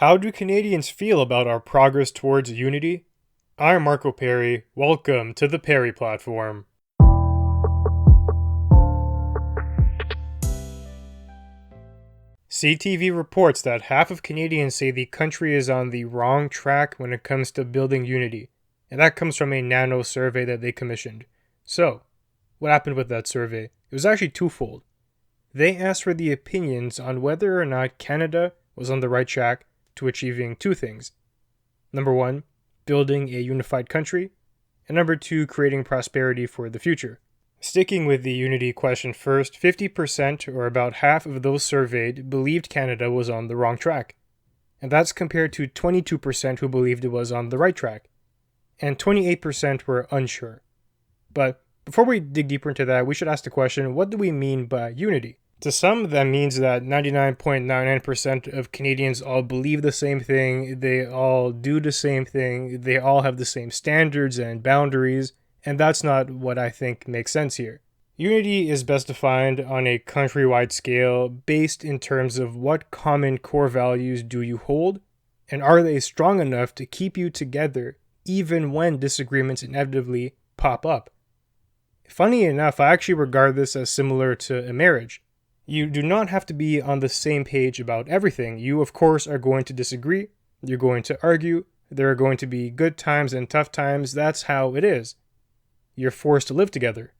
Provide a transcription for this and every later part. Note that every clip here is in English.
How do Canadians feel about our progress towards unity? I'm Marco Perry. Welcome to the Perry Platform. CTV reports that half of Canadians say the country is on the wrong track when it comes to building unity, and that comes from a nano survey that they commissioned. So, what happened with that survey? It was actually twofold. They asked for the opinions on whether or not Canada was on the right track to achieving two things. Number one, building a unified country, and number two, creating prosperity for the future. Sticking with the unity question first, 50% or about half of those surveyed believed Canada was on the wrong track. And that's compared to 22% who believed it was on the right track. And 28% were unsure. But before we dig deeper into that, we should ask the question, what do we mean by unity? To some, that means that 99.99% of Canadians all believe the same thing, they all do the same thing, they all have the same standards and boundaries, and that's not what I think makes sense here. Unity is best defined on a countrywide scale based in terms of what common core values do you hold, and are they strong enough to keep you together even when disagreements inevitably pop up. Funny enough, I actually regard this as similar to a marriage. You do not have to be on the same page about everything. You, of course, are going to disagree. You're going to argue. There are going to be good times and tough times. That's how it is. You're forced to live together.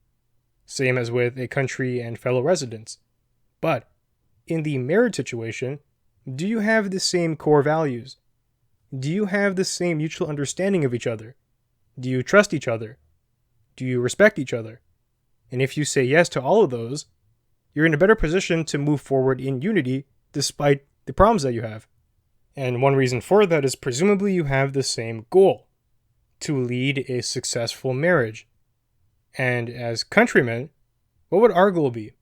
Same as with a country and fellow residents. But in the marriage situation, do you have the same core values? Do you have the same mutual understanding of each other? Do you trust each other? Do you respect each other? And if you say yes to all of those, you're in a better position to move forward in unity despite the problems that you have. And one reason for that is presumably you have the same goal, to lead a successful marriage. And as countrymen, what would our goal be?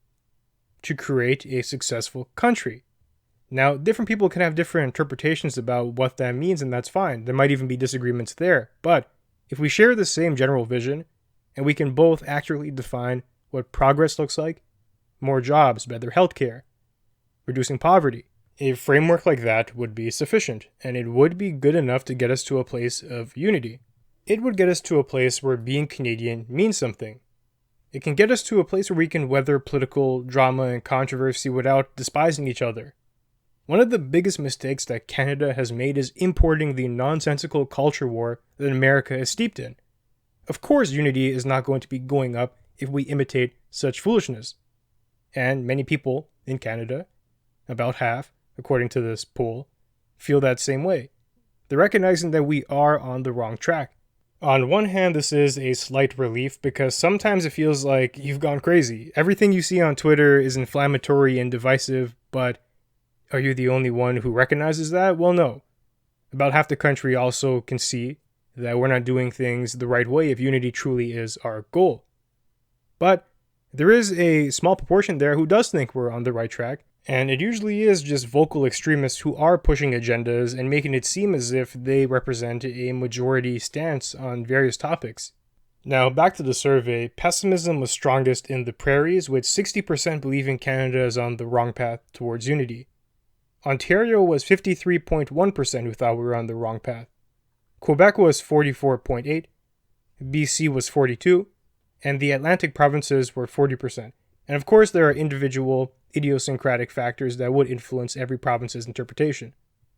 To create a successful country. Now, different people can have different interpretations about what that means, and that's fine. There might even be disagreements there. But if we share the same general vision, and we can both accurately define what progress looks like, more jobs, better healthcare, reducing poverty, a framework like that would be sufficient, and it would be good enough to get us to a place of unity. It would get us to a place where being Canadian means something. It can get us to a place where we can weather political drama and controversy without despising each other. One of the biggest mistakes that Canada has made is importing the nonsensical culture war that America is steeped in. Of course, unity is not going to be going up if we imitate such foolishness. And many people in Canada, about half, according to this poll, feel that same way. They're recognizing that we are on the wrong track. On one hand, this is a slight relief because sometimes it feels like you've gone crazy. Everything you see on Twitter is inflammatory and divisive, but are you the only one who recognizes that? Well, no. About half the country also can see that we're not doing things the right way if unity truly is our goal. But there is a small proportion there who does think we're on the right track, and it usually is just vocal extremists who are pushing agendas and making it seem as if they represent a majority stance on various topics. Now, back to the survey, pessimism was strongest in the prairies, with 60% believing Canada is on the wrong path towards unity. Ontario was 53.1% who thought we were on the wrong path. Quebec was 44.8%, BC was 42%, and the Atlantic provinces were 40%. And of course, there are individual idiosyncratic factors that would influence every province's interpretation.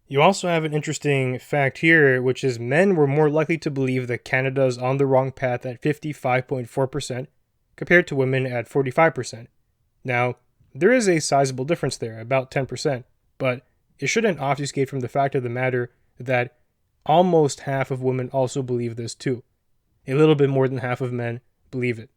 You also have an interesting fact here, which is men were more likely to believe that Canada is on the wrong path at 55.4% compared to women at 45%. Now, there is a sizable difference there, about 10%, but it shouldn't obfuscate from the fact of the matter that almost half of women also believe this too. A little bit more than half of men believe it.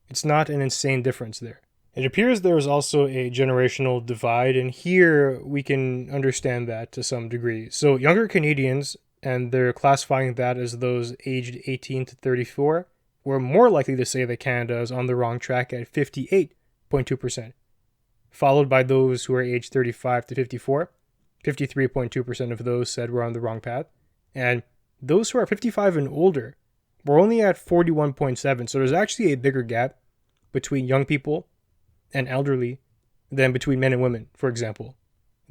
It's not an insane difference there. It appears there is also a generational divide, and here we can understand that to some degree. So younger Canadians, and they're classifying that as those aged 18 to 34, were more likely to say that Canada is on the wrong track at 58.2%, followed by those who are aged 35 to 54. 53.2% of those said we're on the wrong path, and those who are 55 and older were only at 41.7%, so there's actually a bigger gap between young people and elderly than between men and women, for example.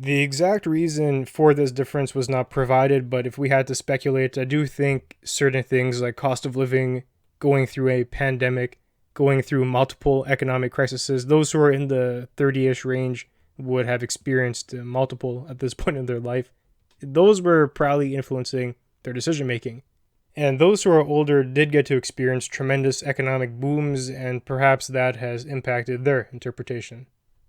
The exact reason for this difference was not provided, but if we had to speculate, I do think certain things like cost of living, going through a pandemic, going through multiple economic crises, those who are in the 30-ish range would have experienced multiple at this point in their life. Those were probably influencing their decision making. And those who are older did get to experience tremendous economic booms, and perhaps that has impacted their interpretation.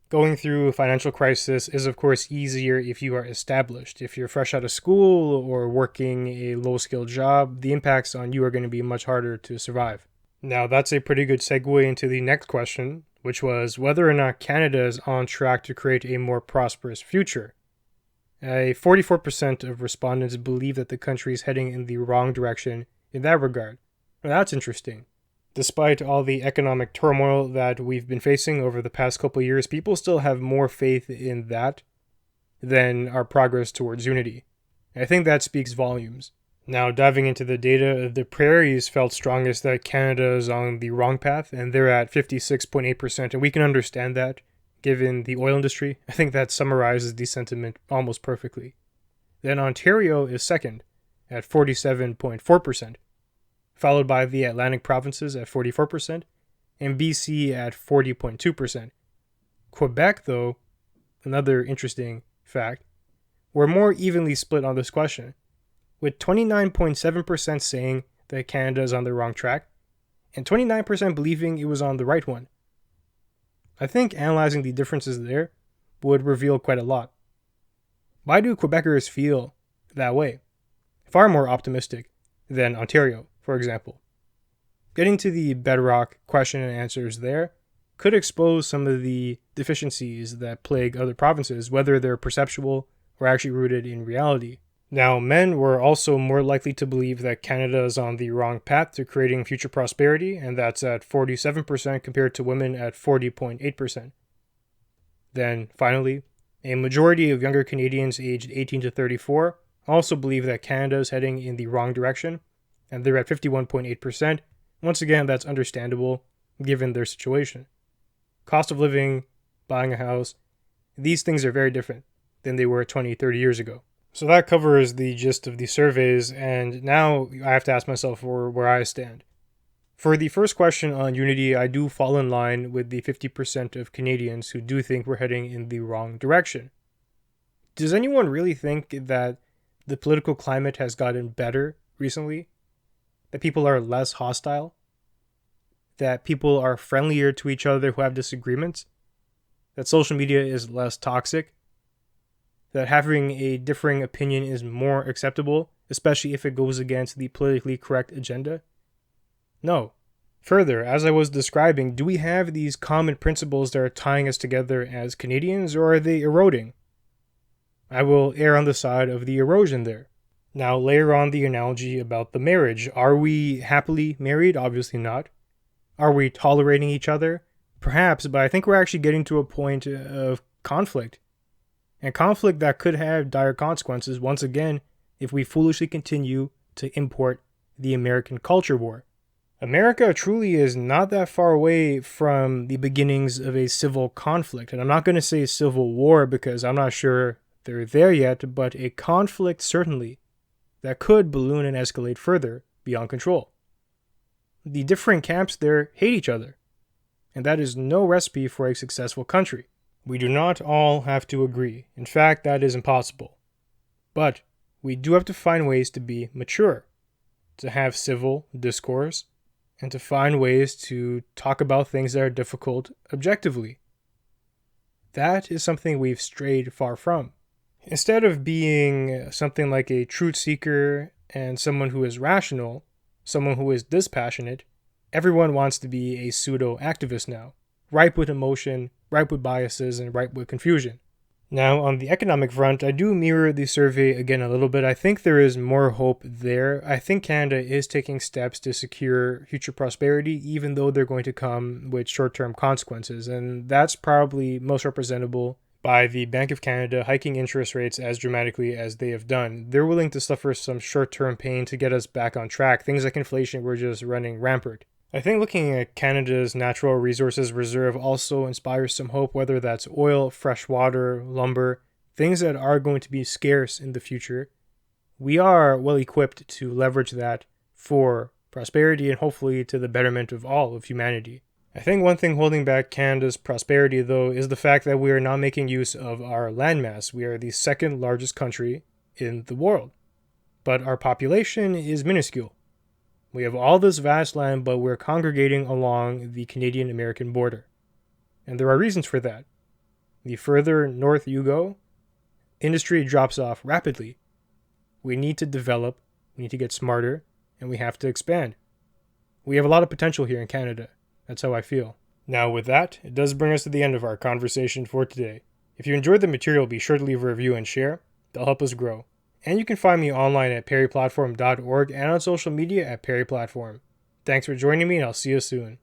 Going through a financial crisis is, of course, easier if you are established. If you're fresh out of school or working a low-skilled job, the impacts on you are going to be much harder to survive. Now, that's a pretty good segue into the next question, which was whether or not Canada is on track to create a more prosperous future. 44% of respondents believe that the country is heading in the wrong direction in that regard. Now, that's interesting. Despite all the economic turmoil that we've been facing over the past couple of years, people still have more faith in that than our progress towards unity. I think that speaks volumes. Now, diving into the data, the prairies felt strongest that Canada is on the wrong path, and they're at 56.8%, and we can understand that, given the oil industry. I think that summarizes the sentiment almost perfectly. Then Ontario is second, at 47.4%. Followed by the Atlantic provinces at 44%, and BC at 40.2%. Quebec, though, another interesting fact, were more evenly split on this question, with 29.7% saying that Canada is on the wrong track, and 29% believing it was on the right one. I think analyzing the differences there would reveal quite a lot. Why do Quebecers feel that way? Far more optimistic than Ontario, for example. Getting to the bedrock question and answers there could expose some of the deficiencies that plague other provinces, whether they're perceptual or actually rooted in reality. Now, men were also more likely to believe that Canada is on the wrong path to creating future prosperity, and that's at 47% compared to women at 40.8%. Then, finally, a majority of younger Canadians aged 18 to 34 also believe that Canada is heading in the wrong direction, and they're at 51.8%. Once again, that's understandable given their situation. Cost of living, buying a house, these things are very different than they were 20, 30 years ago. So that covers the gist of the surveys, and now I have to ask myself where I stand. For the first question on unity, I do fall in line with the 50% of Canadians who do think we're heading in the wrong direction. Does anyone really think that the political climate has gotten better recently? That people are less hostile? That people are friendlier to each other who have disagreements? That social media is less toxic? That having a differing opinion is more acceptable, especially if it goes against the politically correct agenda? No. Further, as I was describing, do we have these common principles that are tying us together as Canadians, or are they eroding? I will err on the side of the erosion there. Now layer on the analogy about the marriage. Are we happily married? Obviously not. Are we tolerating each other? Perhaps, but I think we're actually getting to a point of conflict. And conflict that could have dire consequences, once again, if we foolishly continue to import the American culture war. America truly is not that far away from the beginnings of a civil conflict. And I'm not going to say civil war because I'm not sure they're there yet, but a conflict certainly that could balloon and escalate further beyond control. The different camps there hate each other, and that is no recipe for a successful country. We do not all have to agree. In fact, that is impossible. But we do have to find ways to be mature, to have civil discourse, and to find ways to talk about things that are difficult objectively. That is something we've strayed far from. Instead of being something like a truth seeker and someone who is rational, someone who is dispassionate, everyone wants to be a pseudo-activist now, ripe with emotion, ripe with biases, and ripe with confusion. Now, on the economic front, I do mirror the survey again a little bit. I think there is more hope there. I think Canada is taking steps to secure future prosperity, even though they're going to come with short-term consequences. And that's probably most representable by the Bank of Canada hiking interest rates as dramatically as they have done. They're willing to suffer some short-term pain to get us back on track. Things like inflation were just running rampant. I think looking at Canada's natural resources reserve also inspires some hope, whether that's oil, fresh water, lumber, things that are going to be scarce in the future, we are well equipped to leverage that for prosperity and hopefully to the betterment of all of humanity. I think one thing holding back Canada's prosperity, though, is the fact that we are not making use of our landmass. We are the second largest country in the world, but our population is minuscule. We have all this vast land, but we're congregating along the Canadian-American border. And there are reasons for that. The further north you go, industry drops off rapidly. We need to develop, we need to get smarter, and we have to expand. We have a lot of potential here in Canada. That's how I feel. Now with that, it does bring us to the end of our conversation for today. If you enjoyed the material, be sure to leave a review and share. They'll help us grow. And you can find me online at perryplatform.org and on social media at perryplatform. Thanks for joining me, and I'll see you soon.